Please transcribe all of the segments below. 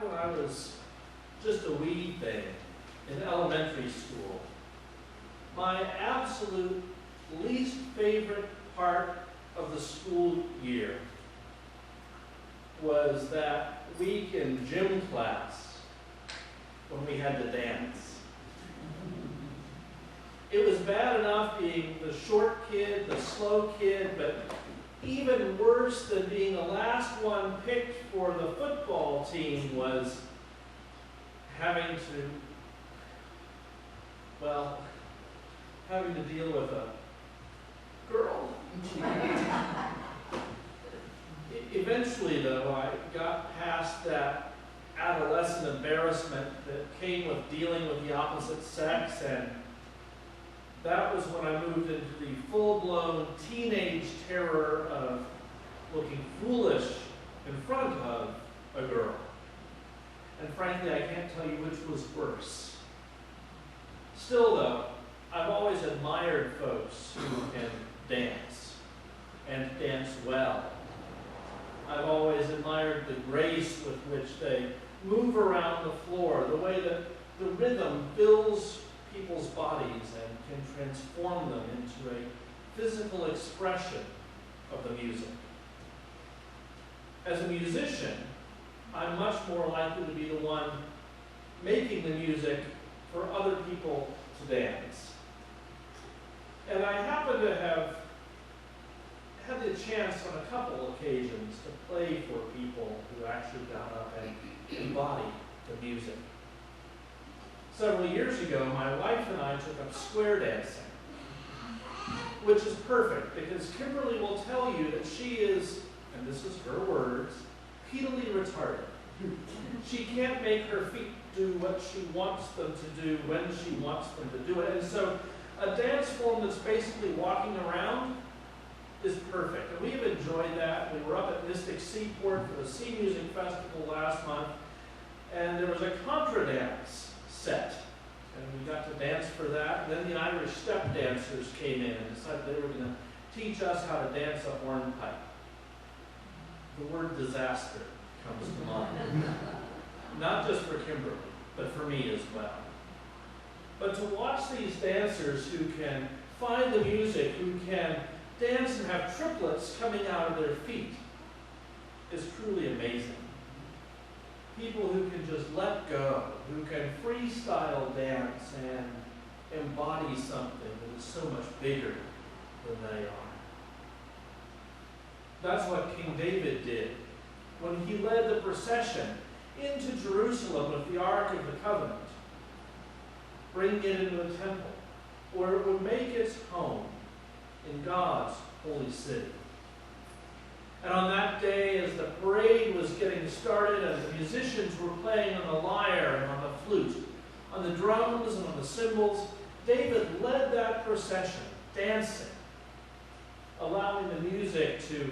when I was just a wee thing in elementary school, my absolute least favorite part of the school year was that week in gym class when we had to dance. It was bad enough being the short kid, the slow kid, but even worse than being the last one picked for the football team was having to deal with a girl. Eventually, though, I got past that adolescent embarrassment that came with dealing with the opposite sex, and that was when I moved into the full-blown teenage terror of looking foolish in front of a girl. And frankly, I can't tell you which was worse. Still, though, I've always admired folks who can dance, and dance well. I've always admired the grace with which they move around the floor, the way that the rhythm fills people's bodies and can transform them into a physical expression of the music. As a musician, I'm much more likely to be the one making the music for other people to dance. And I happen to have had the chance on a couple occasions to play for people who actually got up and embodied the music. Several years ago, my wife and I took up square dancing, which is perfect because Kimberly will tell you that she is, and this is her words, pedally retarded. She can't make her feet do what she wants them to do when she wants them to do it. And so a dance form that's basically walking around is perfect. And we've enjoyed that. We were up at Mystic Seaport for the Sea Music Festival last month, and there was a contra dance set. And we got to dance for that. Then the Irish step dancers came in and decided they were going to teach us how to dance a hornpipe. The word disaster comes to mind. Not just for Kimberly, but for me as well. But to watch these dancers who can find the music, who can dance and have triplets coming out of their feet is truly amazing. People who can just let go, who can freestyle dance and embody something that is so much bigger than they are. That's what King David did when he led the procession into Jerusalem with the Ark of the Covenant, bringing it into the temple, where it would make its home in God's holy city. And on that day, as the parade was getting started, as the musicians were playing on the lyre and on the flute, on the drums and on the cymbals, David led that procession, dancing, allowing the music to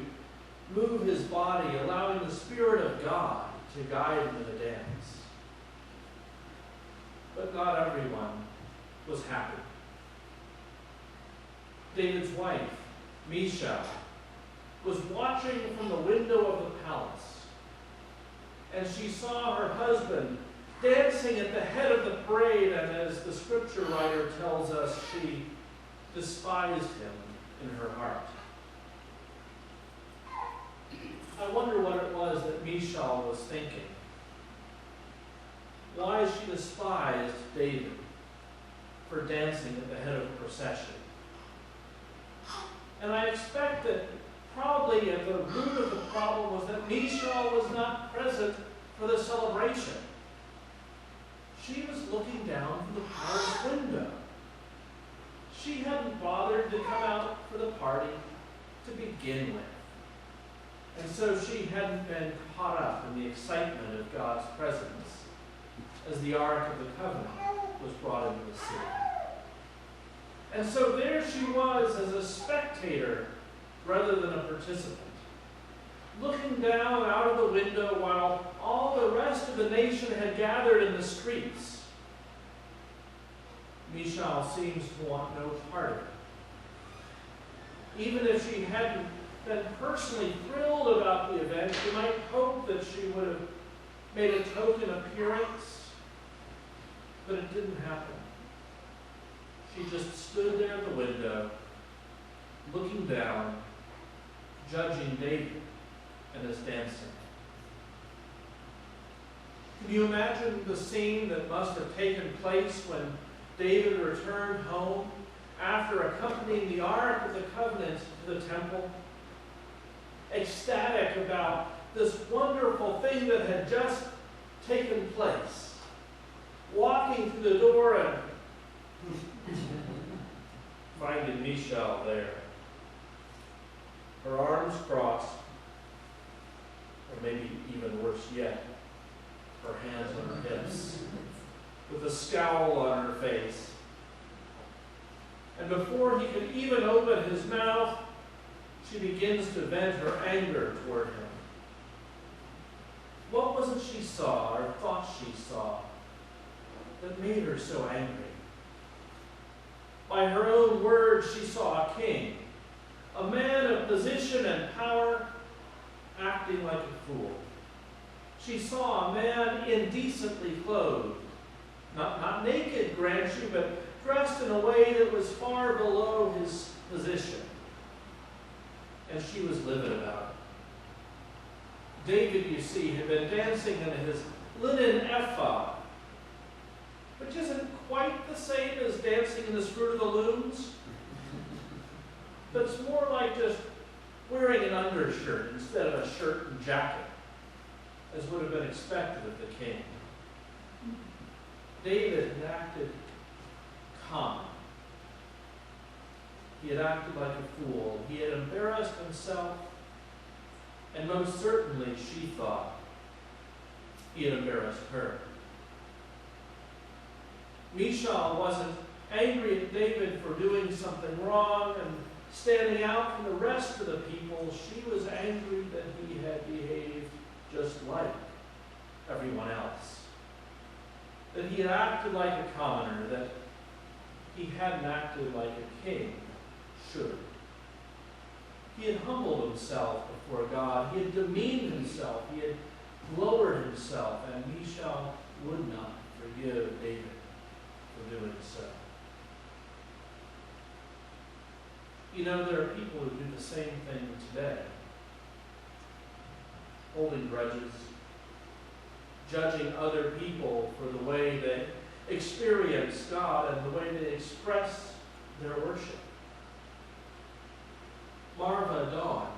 move his body, allowing the Spirit of God to guide him in the dance. But not everyone was happy. David's wife, Michal, was watching from the window of the palace, and she saw her husband dancing at the head of the parade, and as the scripture writer tells us, she despised him in her heart. I wonder what it was that Michal was thinking. Why she despised David for dancing at the head of a procession. And I expect that probably at the root of the problem was that Michal was not present for the celebration. She was looking down from the palace window. She hadn't bothered to come out for the party to begin with. And so she hadn't been caught up in the excitement of God's presence as the Ark of the Covenant was brought into the city. And so there she was as a spectator rather than a participant, looking down out of the window while all the rest of the nation had gathered in the streets. Michal seems to want no part of it. Even if she hadn't been personally thrilled about the event, you might hope that she would have made a token appearance, but it didn't happen. She just stood there at the window, looking down, judging David and his dancing. Can you imagine the scene that must have taken place when David returned home after accompanying the Ark of the Covenant to the temple? Ecstatic about this wonderful thing that had just taken place. Walking through the door and finding Michal there. Her arms crossed, or maybe even worse yet, her hands on her hips, with a scowl on her face. And before he could even open his mouth, she begins to vent her anger toward him. What was it she saw, or thought she saw, that made her so angry? By her own words, she saw a king, a man of position and power, acting like a fool. She saw a man indecently clothed, not naked, grant you, but dressed in a way that was far below his position. And she was livid about it. David, you see, had been dancing in his linen ephod, which isn't quite the same as dancing in the Fruit of the Looms, but it's more like just wearing an undershirt instead of a shirt and jacket, as would have been expected of the king. David had acted common. He had acted like a fool. He had embarrassed himself, and most certainly she thought he had embarrassed her. Michal wasn't angry at David for doing something wrong and standing out from the rest of the people. She was angry that he had behaved just like everyone else. That he had acted like a commoner, that he hadn't acted like a king should. He had humbled himself before God. He had demeaned himself. He had lowered himself, and Michal would not forgive David for doing so. You know, there are people who do the same thing today. Holding grudges, judging other people for the way they experience God and the way they express their worship. Marva Dawn,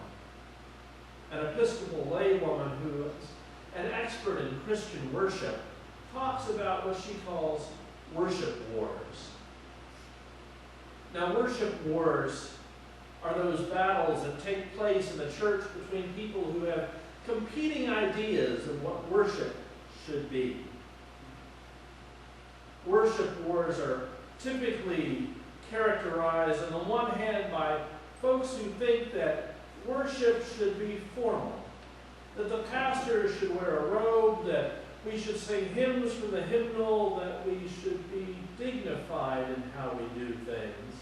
an Episcopal laywoman who is an expert in Christian worship, talks about what she calls worship wars. Now, worship wars are those battles that take place in the church between people who have competing ideas of what worship should be. Worship wars are typically characterized, on the one hand, by folks who think that worship should be formal, that the pastor should wear a robe, that we should sing hymns from the hymnal, that we should be dignified in how we do things.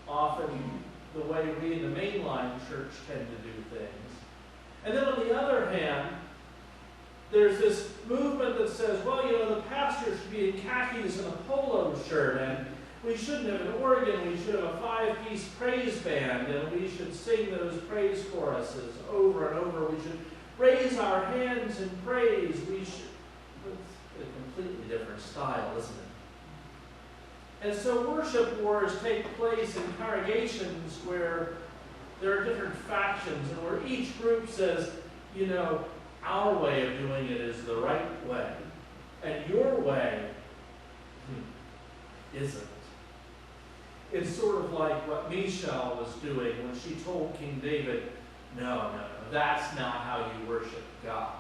Often the way we in the mainline church tend to do things. And then on the other hand, there's this movement that says, well, you know, the pastor should be in khakis and a polo shirt, and we shouldn't have an organ, we should have a 5-piece praise band, and we should sing those praise choruses over and over. We should raise our hands in praise. We should. It's a completely different style, isn't it? And so worship wars take place in congregations where there are different factions, and where each group says, you know, our way of doing it is the right way, and your way isn't. It's sort of like what Michal was doing when she told King David, no, that's not how you worship God.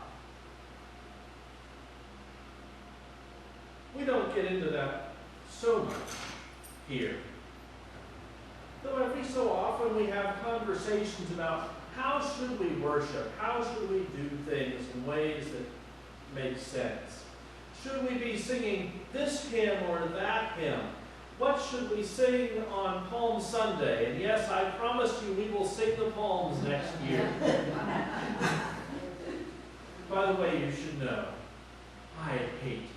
We don't get into that so much here. Though every so often we have conversations about how should we worship? How should we do things in ways that make sense? Should we be singing this hymn or that hymn? What should we sing on Palm Sunday? And yes, I promise you we will sing the Palms next year. By the way, you should know, I hate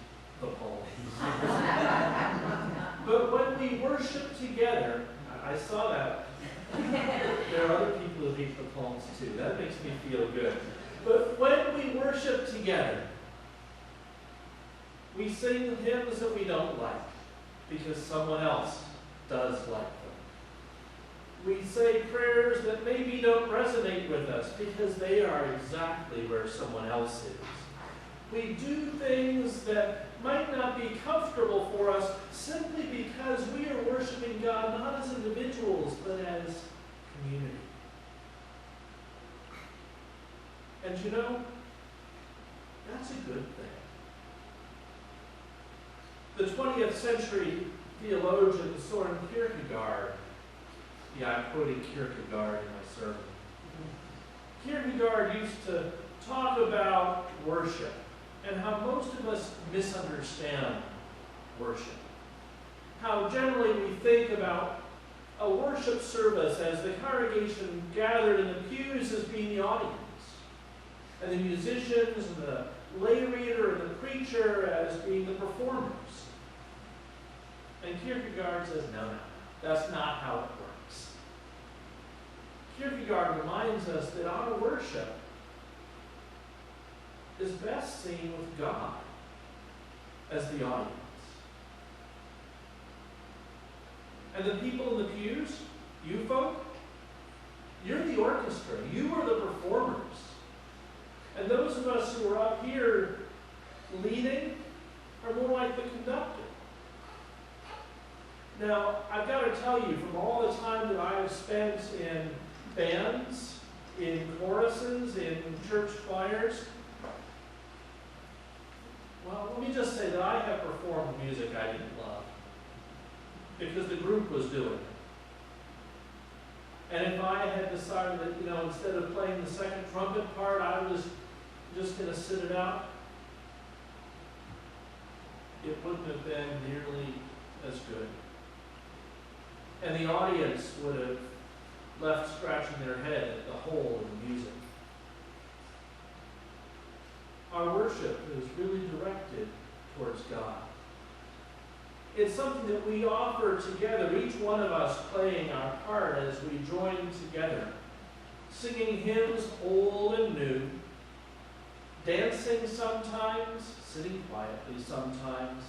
the poems. But when we worship together, I saw that. There are other people who hate the poems too. That makes me feel good. But when we worship together, we sing hymns that we don't like because someone else does like them. We say prayers that maybe don't resonate with us because they are exactly where someone else is. We do things that might not be comfortable for us simply because we are worshiping God not as individuals but as community. And you know, that's a good thing. The 20th century theologian Soren Kierkegaard, yeah, I'm quoting Kierkegaard in my sermon. Kierkegaard used to talk about worship and how most of us misunderstand worship. How generally we think about a worship service as the congregation gathered in the pews as being the audience, and the musicians and the lay reader and the preacher as being the performers. And Kierkegaard says, no, that's not how it works. Kierkegaard reminds us that our worship is best seen with God as the audience. And the people in the pews, you folk, you're the orchestra. You are the performers. And those of us who are up here leading are more like the conductor. Now, I've got to tell you, from all the time that I have spent in bands, in choruses, in church choirs, well, let me just say that I have performed music I didn't love because the group was doing it. And if I had decided that, instead of playing the second trumpet part, I was just going to sit it out, it wouldn't have been nearly as good. And the audience would have left scratching their head at the whole of the music. Our worship is really directed towards God. It's something that we offer together, each one of us playing our part as we join together, singing hymns old and new, dancing sometimes, sitting quietly sometimes,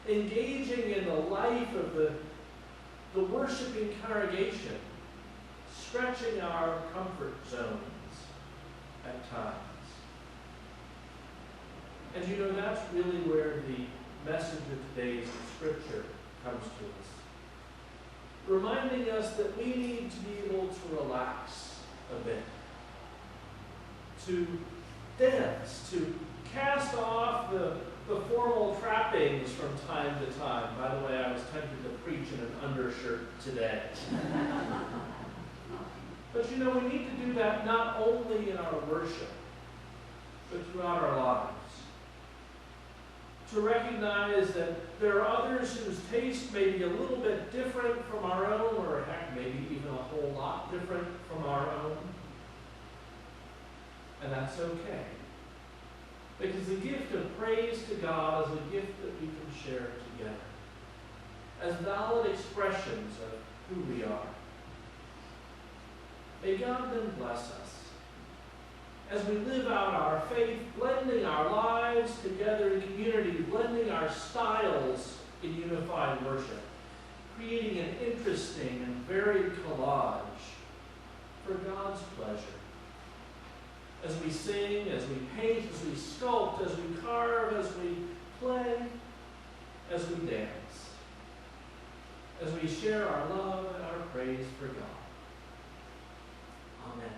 engaging in the life of the worshiping congregation, stretching our comfort zones at times. And that's really where the message of today's scripture comes to us. Reminding us that we need to be able to relax a bit, to dance, to cast off the formal trappings from time to time. By the way, I was tempted to preach in an undershirt today. But we need to do that not only in our worship, but throughout our lives. To recognize that there are others whose taste may be a little bit different from our own, or heck, maybe even a whole lot different from our own. And that's okay. Because the gift of praise to God is a gift that we can share together as valid expressions of who we are. May God then bless us as we live out our faith, blending our lives together in community, blending our styles in unified worship, creating an interesting and varied collage for God's pleasure. As we sing, as we paint, as we sculpt, as we carve, as we play, as we dance, as we share our love and our praise for God. Amen.